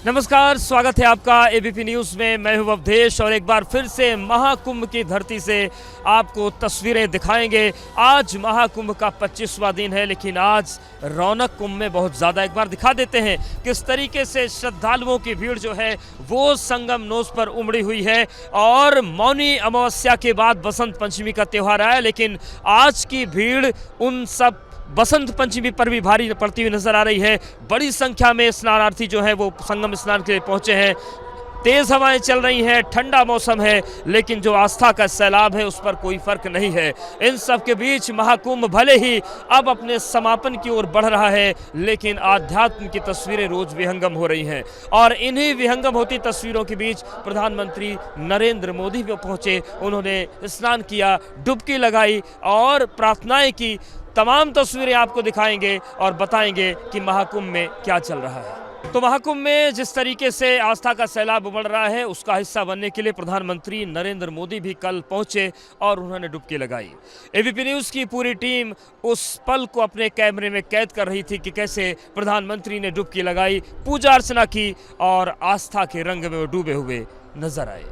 नमस्कार, स्वागत है आपका एबीपी न्यूज़ में। मैं हूं अवधेश और एक बार फिर से महाकुंभ की धरती से आपको तस्वीरें दिखाएंगे। आज महाकुंभ का 25वां दिन है, लेकिन आज रौनक कुंभ में बहुत ज़्यादा। एक बार दिखा देते हैं किस तरीके से श्रद्धालुओं की भीड़ जो है वो संगम नोस पर उमड़ी हुई है। और मौनी अमावस्या के बाद बसंत पंचमी का त्यौहार आया, लेकिन आज की भीड़ उन सब बसंत पंचमी पर भी भारी पड़ती हुई नजर आ रही है। बड़ी संख्या में स्नानार्थी जो है वो संगम स्नान के लिए पहुंचे हैं। तेज हवाएं चल रही हैं, ठंडा मौसम है, लेकिन जो आस्था का सैलाब है उस पर कोई फर्क नहीं है। इन सब के बीच महाकुंभ भले ही अब अपने समापन की ओर बढ़ रहा है, लेकिन आध्यात्म की तस्वीरें रोज विहंगम हो रही हैं। और इन्हीं विहंगम होती तस्वीरों के बीच प्रधानमंत्री नरेंद्र मोदी भी पहुंचे। उन्होंने स्नान किया, डुबकी लगाई और प्रार्थनाएं की। तमाम तस्वीरें आपको दिखाएंगे और बताएंगे कि महाकुंभ में क्या चल रहा है। तो महाकुंभ में जिस तरीके से आस्था का सैलाब उमड़ रहा है, उसका हिस्सा बनने के लिए प्रधानमंत्री नरेंद्र मोदी भी कल पहुंचे और उन्होंने डुबकी लगाई। एबीपी न्यूज़ की पूरी टीम उस पल को अपने कैमरे में कैद कर रही थी कि कैसे प्रधानमंत्री ने डुबकी लगाई, पूजा अर्चना की और आस्था के रंग में वो डूबे हुए नजर आए।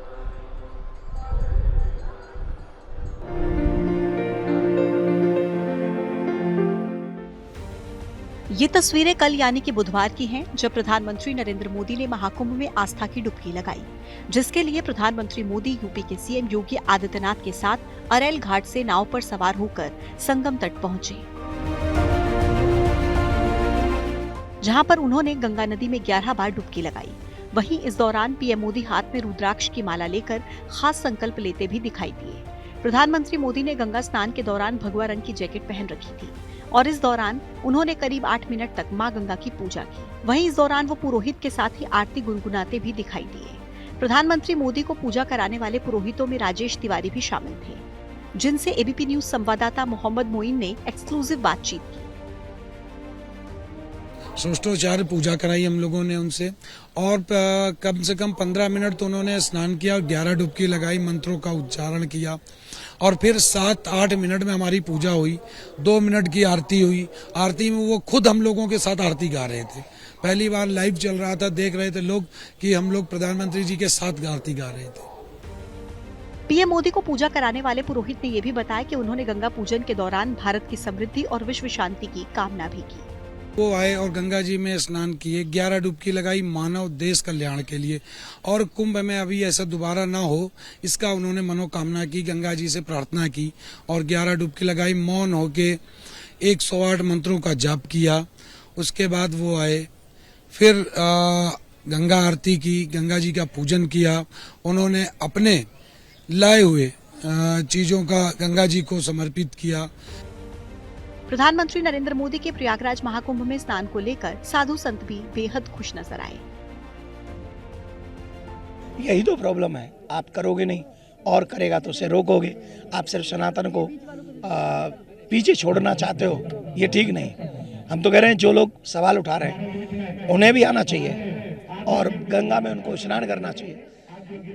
ये तस्वीरें कल यानी कि बुधवार की हैं, जब प्रधानमंत्री नरेंद्र मोदी ने महाकुंभ में आस्था की डुबकी लगाई, जिसके लिए प्रधानमंत्री मोदी यूपी के सीएम योगी आदित्यनाथ के साथ अरैल घाट से नाव पर सवार होकर संगम तट पहुंचे, जहां पर उन्होंने गंगा नदी में 11 बार डुबकी लगाई। वहीं इस दौरान पीएम मोदी हाथ में रुद्राक्ष की माला लेकर खास संकल्प लेते भी दिखाई दिए। प्रधानमंत्री मोदी ने गंगा स्नान के दौरान भगवा रंग की जैकेट पहन रखी थी और इस दौरान उन्होंने करीब 8 मिनट तक मां गंगा की पूजा की। वहीं इस दौरान वो पुरोहित के साथ ही आरती गुनगुनाते भी दिखाई दिए। प्रधानमंत्री मोदी को पूजा कराने वाले पुरोहितों में राजेश तिवारी भी शामिल थे, जिनसे एबीपी न्यूज संवाददाता मोहम्मद मोइन ने एक्सक्लूसिव बातचीत की। षोडशोपचार पूजा कराई हम लोगों ने उनसे और कम से कम 15 मिनट तो उन्होंने स्नान किया, 11 डुबकी लगाई, मंत्रों का उच्चारण किया और फिर 7-8 मिनट में हमारी पूजा हुई। 2 मिनट की आरती हुई। आरती में वो खुद हम लोगों के साथ आरती गा रहे थे। पहली बार लाइव चल रहा था, देख रहे थे लोग कि हम लोग प्रधानमंत्री जी के साथ आरती गा रहे थे। पीएम मोदी को पूजा कराने वाले पुरोहित ने यह भी बताया कि उन्होंने गंगा पूजन के दौरान भारत की समृद्धि और विश्व शांति की कामना भी की। वो आए और गंगा जी में स्नान किए, 11 डुबकी लगाई मानव देश कल्याण के लिए। और कुंभ में अभी ऐसा दोबारा ना हो, इसका उन्होंने मनोकामना की, गंगा जी से प्रार्थना की और 11 डुबकी लगाई। मौन होके 108 मंत्रों का जाप किया। उसके बाद वो आए, फिर गंगा आरती की, गंगा जी का पूजन किया। उन्होंने अपने लाए हुए चीजों का गंगा जी को समर्पित किया। प्रधानमंत्री नरेंद्र मोदी के प्रयागराज महाकुंभ में स्नान को लेकर साधु संत भी बेहद खुश नजर आए। यही तो प्रॉब्लम है, आप करोगे नहीं और करेगा तो उसे रोकोगे। आप सिर्फ सनातन को पीछे छोड़ना चाहते हो, ये ठीक नहीं। हम तो कह रहे हैं जो लोग सवाल उठा रहे हैं उन्हें भी आना चाहिए और गंगा में उनको स्नान करना चाहिए।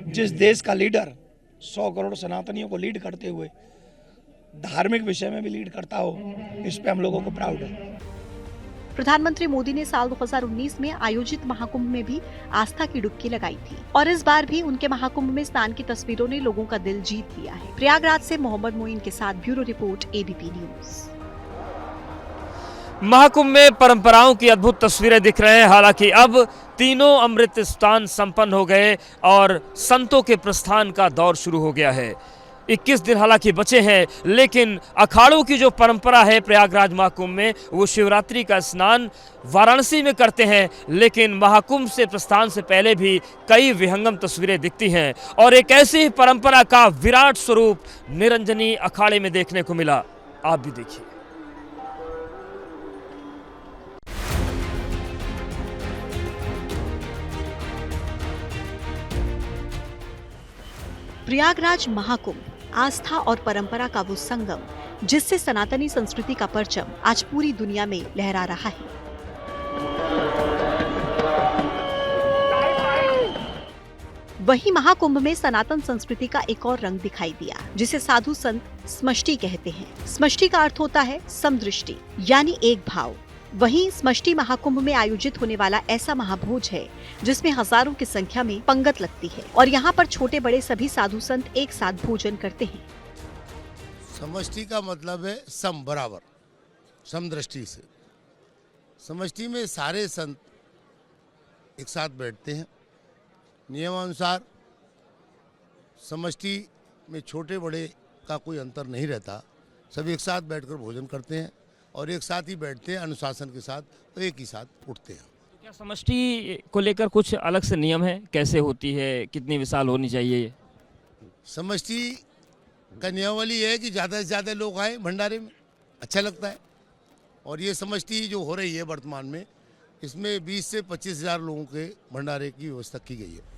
जिस देश का लीडर 100 करोड़ सनातनियों को लीड करते हुए धार्मिक विषय में भी लीड करता हो, इस पे हम लोगों को प्राउड है। प्रधानमंत्री मोदी ने साल 2019 में आयोजित महाकुंभ में भी आस्था की डुबकी लगाई थी और इस बार भी उनके महाकुंभ में स्नान की तस्वीरों ने लोगों का दिल जीत लिया है। प्रयागराज से मोहम्मद मोइन के साथ bureau report, ABP news. Mahakumbh में परंपराओं की अद्भुत तस्वीरें दिख रहे हैं। हालांकि अब तीनों अमृत स्नान संपन्न हो गए और संतों के प्रस्थान का दौर शुरू हो गया है। 21 दिन हालांकि बचे हैं, लेकिन अखाड़ों की जो परंपरा है प्रयागराज महाकुंभ में, वो शिवरात्रि का स्नान वाराणसी में करते हैं, लेकिन महाकुंभ से प्रस्थान से पहले भी कई विहंगम तस्वीरें दिखती हैं और एक ऐसी परंपरा का विराट स्वरूप निरंजनी अखाड़े में देखने को मिला। आप भी देखिए। प्रयागराज महाकुंभ आस्था और परंपरा का वो संगम, जिससे सनातनी संस्कृति का परचम आज पूरी दुनिया में लहरा रहा है। वहीं महाकुंभ में सनातन संस्कृति का एक और रंग दिखाई दिया, जिसे साधु संत समष्टि कहते हैं। समष्टि का अर्थ होता है समदृष्टि, यानी एक भाव। वहीं समष्टि महाकुंभ में आयोजित होने वाला ऐसा महाभोज है जिसमें हजारों की संख्या में पंगत लगती है और यहाँ पर छोटे बड़े सभी साधु संत एक साथ भोजन करते हैं। समष्टि का मतलब है सम, बराबर, समदृष्टि से। समष्टि में सारे संत एक साथ बैठते हैं। नियमानुसार समष्टि में छोटे बड़े का कोई अंतर नहीं रहता, सब एक साथ बैठकर भोजन करते हैं और एक साथ ही बैठते हैं, अनुशासन के साथ, तो एक ही साथ उठते हैं। क्या समष्टि को लेकर कुछ अलग से नियम है, कैसे होती है, कितनी विशाल होनी चाहिए? समष्टि का नियमावली है कि ज़्यादा से ज़्यादा लोग आए भंडारे में, अच्छा लगता है। और ये समष्टि जो हो रही है वर्तमान में, इसमें 20 से 25 हज़ार लोगों के भंडारे की व्यवस्था की गई है।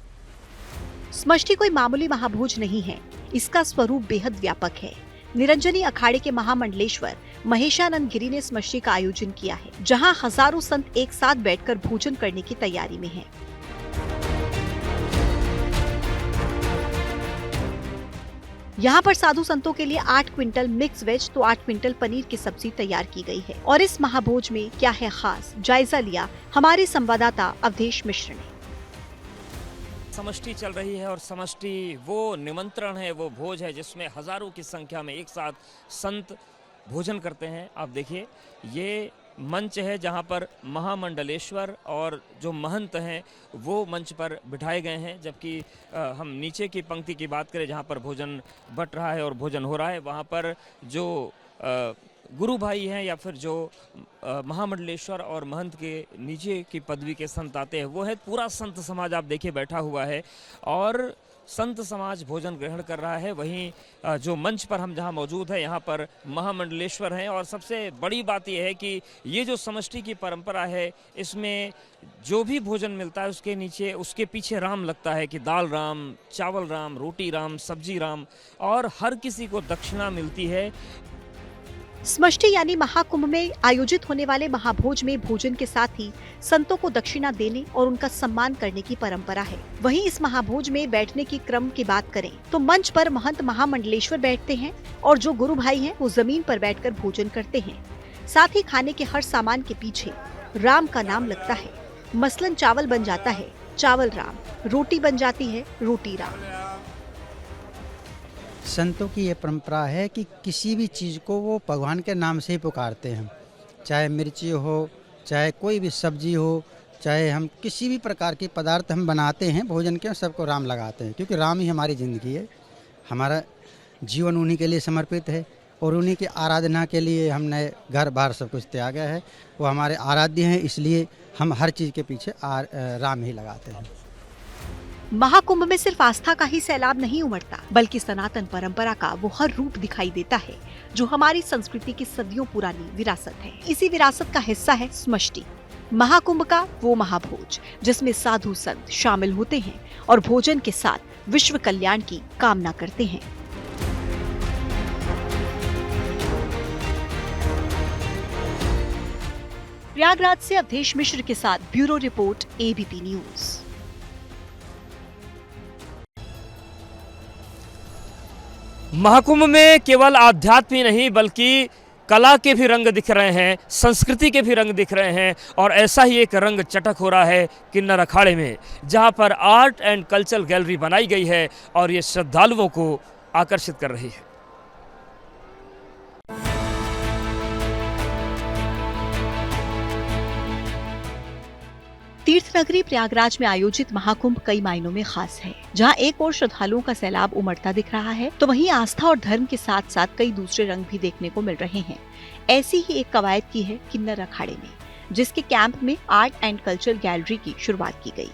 समष्टि कोई मामूली महाभोज नहीं है, इसका स्वरूप बेहद व्यापक है। निरंजनी अखाड़े के महामंडलेश्वर महेशानंद गिरी ने समष्टि का आयोजन किया है, जहां हजारों संत एक साथ बैठकर भोजन करने की तैयारी में हैं। यहाँ पर साधु संतों के लिए 8 क्विंटल मिक्स वेज तो 8 क्विंटल पनीर की सब्जी तैयार की गई है। और इस महाभोज में क्या है खास, जायजा लिया हमारे संवाददाता अवधेश मिश्र ने। समष्टि चल रही है और समष्टि वो निमंत्रण है, वो भोज है जिसमें हजारों की संख्या में एक साथ संत भोजन करते हैं। आप देखिए ये मंच है जहां पर महामंडलेश्वर और जो महंत हैं वो मंच पर बिठाए गए हैं, जबकि हम नीचे की पंक्ति की बात करें जहां पर भोजन बट रहा है और भोजन हो रहा है, वहां पर जो गुरु भाई हैं या फिर जो महामंडलेश्वर और महंत के नीचे की पदवी के संत आते हैं, वो है पूरा संत समाज। आप देखिए बैठा हुआ है और संत समाज भोजन ग्रहण कर रहा है। वहीं जो मंच पर हम जहां मौजूद है यहाँ पर महामंडलेश्वर हैं। और सबसे बड़ी बात यह है कि ये जो समष्टि की परंपरा है, इसमें जो भी भोजन मिलता है उसके नीचे, उसके पीछे राम लगता है कि दाल राम, चावल राम, रोटी राम, सब्जी राम, और हर किसी को दक्षिणा मिलती है। समष्टि यानी महाकुंभ में आयोजित होने वाले महाभोज में भोजन के साथ ही संतों को दक्षिणा देने और उनका सम्मान करने की परंपरा है। वहीं इस महाभोज में बैठने की क्रम की बात करें तो मंच पर महंत महामंडलेश्वर बैठते हैं और जो गुरु भाई हैं वो जमीन पर बैठकर भोजन करते हैं। साथ ही खाने के हर सामान के पीछे राम का नाम लगता है। मसलन चावल बन जाता है चावल राम, रोटी बन जाती है रोटी राम। संतों की ये परंपरा है कि किसी भी चीज़ को वो भगवान के नाम से ही पुकारते हैं, चाहे मिर्ची हो, चाहे कोई भी सब्जी हो, चाहे हम किसी भी प्रकार के पदार्थ हम बनाते हैं भोजन के, सबको राम लगाते हैं, क्योंकि राम ही हमारी ज़िंदगी है। हमारा जीवन उन्हीं के लिए समर्पित है और उन्हीं की आराधना के लिए हमने घर बार सब कुछ त्यागा है। वो हमारे आराध्य हैं, इसलिए हम हर चीज़ के पीछे राम ही लगाते हैं। महाकुंभ में सिर्फ आस्था का ही सैलाब नहीं उमड़ता, बल्कि सनातन परंपरा का वो हर रूप दिखाई देता है जो हमारी संस्कृति की सदियों पुरानी विरासत है। इसी विरासत का हिस्सा है समष्टि, महाकुंभ का वो महाभोज जिसमें साधु संत शामिल होते हैं और भोजन के साथ विश्व कल्याण की कामना करते हैं। प्रयागराज से अवधेश मिश्र के साथ bureau report, ABP news. Mahakumbh में केवल आध्यात्म ही नहीं बल्कि कला के भी रंग दिख रहे हैं, संस्कृति के भी रंग दिख रहे हैं। और ऐसा ही एक रंग चटक हो रहा है किन्नर अखाड़े में, जहां पर आर्ट एंड कल्चरल गैलरी बनाई गई है और ये श्रद्धालुओं को आकर्षित कर रही है। तीर्थ नगरी प्रयागराज में आयोजित महाकुंभ कई मायनों में खास है। जहां एक और श्रद्धालुओं का सैलाब उमड़ता दिख रहा है, तो वहीं आस्था और धर्म के साथ साथ कई दूसरे रंग भी देखने को मिल रहे हैं। ऐसी ही एक कवायद की है किन्नर अखाड़े में, जिसके कैंप में आर्ट एंड कल्चर गैलरी की शुरुआत की गई।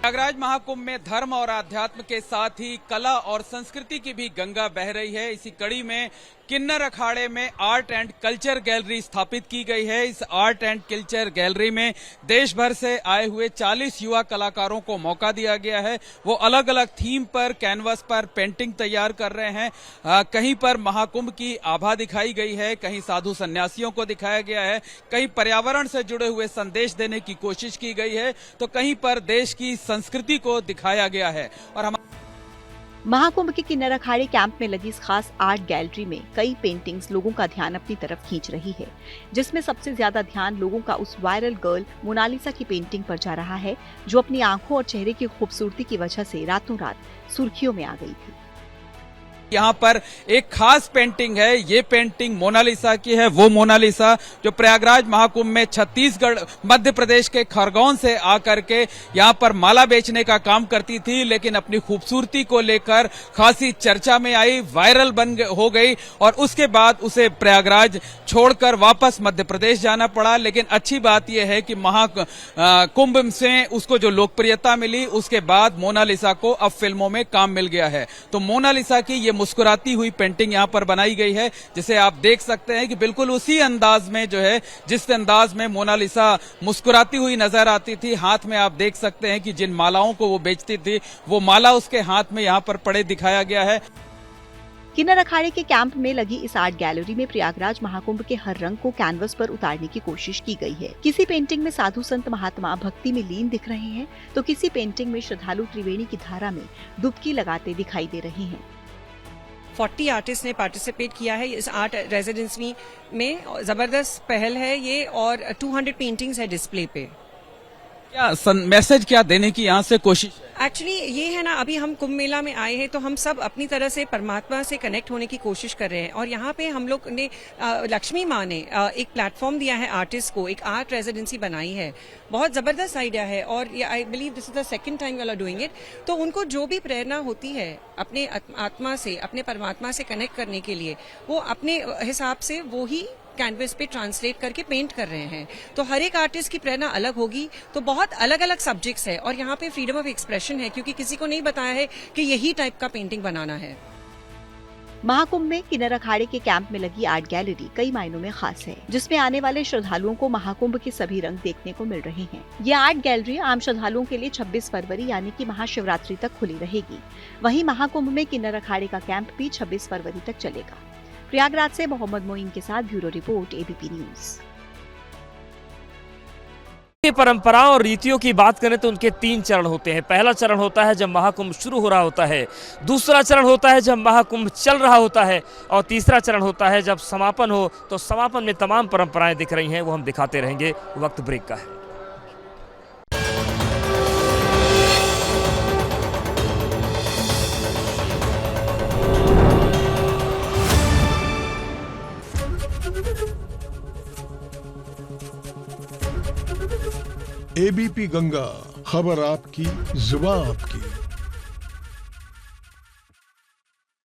प्रयागराज महाकुंभ में धर्म और आध्यात्म के साथ ही कला और संस्कृति की भी गंगा बह रही है। इसी कड़ी में किन्नर अखाड़े में आर्ट एंड कल्चर गैलरी स्थापित की गई है। इस आर्ट एंड कल्चर गैलरी में देश भर से आए हुए 40 युवा कलाकारों को मौका दिया गया है। वो अलग अलग थीम पर कैनवस पर पेंटिंग तैयार कर रहे हैं। कहीं पर महाकुंभ की आभा दिखाई गई है, कहीं साधु सन्यासियों को दिखाया गया है, कहीं पर्यावरण से जुड़े हुए संदेश देने की कोशिश की गई है, तो कहीं पर देश की संस्कृति को दिखाया गया है। और महाकुंभ के किन्नर अखाड़े कैंप में लगी इस खास आर्ट गैलरी में कई पेंटिंग्स लोगों का ध्यान अपनी तरफ खींच रही है, जिसमें सबसे ज्यादा ध्यान लोगों का उस वायरल गर्ल मोनालिसा की पेंटिंग पर जा रहा है, जो अपनी आंखों और चेहरे की खूबसूरती की वजह से रातों रात सुर्खियों में आ गई थी। यहाँ पर एक खास पेंटिंग है, ये पेंटिंग मोनालिसा की है। वो मोनालिसा जो प्रयागराज महाकुंभ में छत्तीसगढ़ मध्य प्रदेश के खरगोन से आकर के यहाँ पर माला बेचने का काम करती थी, लेकिन अपनी खूबसूरती को लेकर खासी चर्चा में आई, वायरल हो गई और उसके बाद उसे प्रयागराज छोड़कर वापस मध्य प्रदेश जाना पड़ा। लेकिन अच्छी बात यह है कि महाकुंभ से उसको जो लोकप्रियता मिली, उसके बाद मोनालिसा को अब फिल्मों में काम मिल गया है। तो मोनालिसा की ये मुस्कुराती हुई पेंटिंग यहां पर बनाई गई है, जिसे आप देख सकते हैं कि बिल्कुल उसी अंदाज में जो है, जिस अंदाज में मोनालिसा मुस्कुराती हुई नजर आती थी, हाथ में आप देख सकते हैं कि जिन मालाओं को वो बेचती थी, वो माला उसके हाथ में यहां पर पड़े दिखाया गया है। किन्नर अखाड़े के कैंप में लगी इस आर्ट गैलरी में प्रयागराज महाकुंभ के हर रंग को कैनवस पर उतारने की कोशिश की गई है। किसी पेंटिंग में साधु संत महात्मा भक्ति में लीन दिख रहे हैं, तो किसी पेंटिंग में श्रद्धालु त्रिवेणी की धारा में डुबकी लगाते दिखाई दे रहे हैं। 40 आर्टिस्ट ने पार्टिसिपेट किया है इस आर्ट रेजिडेंसी में। जबरदस्त पहल है ये, और 200 पेंटिंग्स है डिस्प्ले पे। क्या मैसेज क्या देने की यहाँ से कोशिश है? एक्चुअली ये है ना, अभी हम कुंभ मेला में आए हैं तो हम सब अपनी तरह से परमात्मा से कनेक्ट होने की कोशिश कर रहे हैं, और यहाँ पे हम लोग ने लक्ष्मी माँ ने एक प्लेटफॉर्म दिया है आर्टिस्ट को, एक आर्ट रेजिडेंसी बनाई है। बहुत जबरदस्त आइडिया है, और I believe this is the second time we are doing it. तो उनको जो भी प्रेरणा होती है अपने आत्मा से, अपने परमात्मा से कनेक्ट करने के लिए, वो अपने हिसाब से वो ही कैनवस पे ट्रांसलेट करके पेंट कर रहे हैं। तो हर एक आर्टिस्ट की प्रेरणा अलग होगी, तो बहुत अलग अलग सब्जेक्ट्स है, और यहाँ पे फ्रीडम ऑफ एक्सप्रेशन है, क्योंकि किसी को नहीं बताया है कि यही टाइप का पेंटिंग बनाना है। महाकुंभ में किन्नर अखाड़े के कैंप में लगी आर्ट गैलरी कई मायनों में खास है, जिसमें आने वाले श्रद्धालुओं को महाकुंभ के सभी रंग देखने को मिल रहे हैं। ये आर्ट गैलरी आम श्रद्धालुओं के लिए 26 फरवरी यानी कि महाशिवरात्रि तक खुली रहेगी। वहीं महाकुंभ में किन्नर अखाड़े का कैंप भी 26 फरवरी तक चलेगा। प्रयागराज से मोहम्मद मोइन के साथ ब्यूरो रिपोर्ट, एबीपी न्यूज। परंपराओं और रीतियों की बात करें तो उनके 3 चरण होते हैं। पहला चरण होता है जब महाकुंभ शुरू हो रहा होता है, दूसरा चरण होता है जब महाकुंभ चल रहा होता है, और तीसरा चरण होता है जब समापन हो। तो समापन में तमाम परंपराएं दिख रही हैं, वो हम दिखाते रहेंगे। वक्त ब्रेक का है। एबीपी गंगा, खबर आपकी, जुबान आपकी।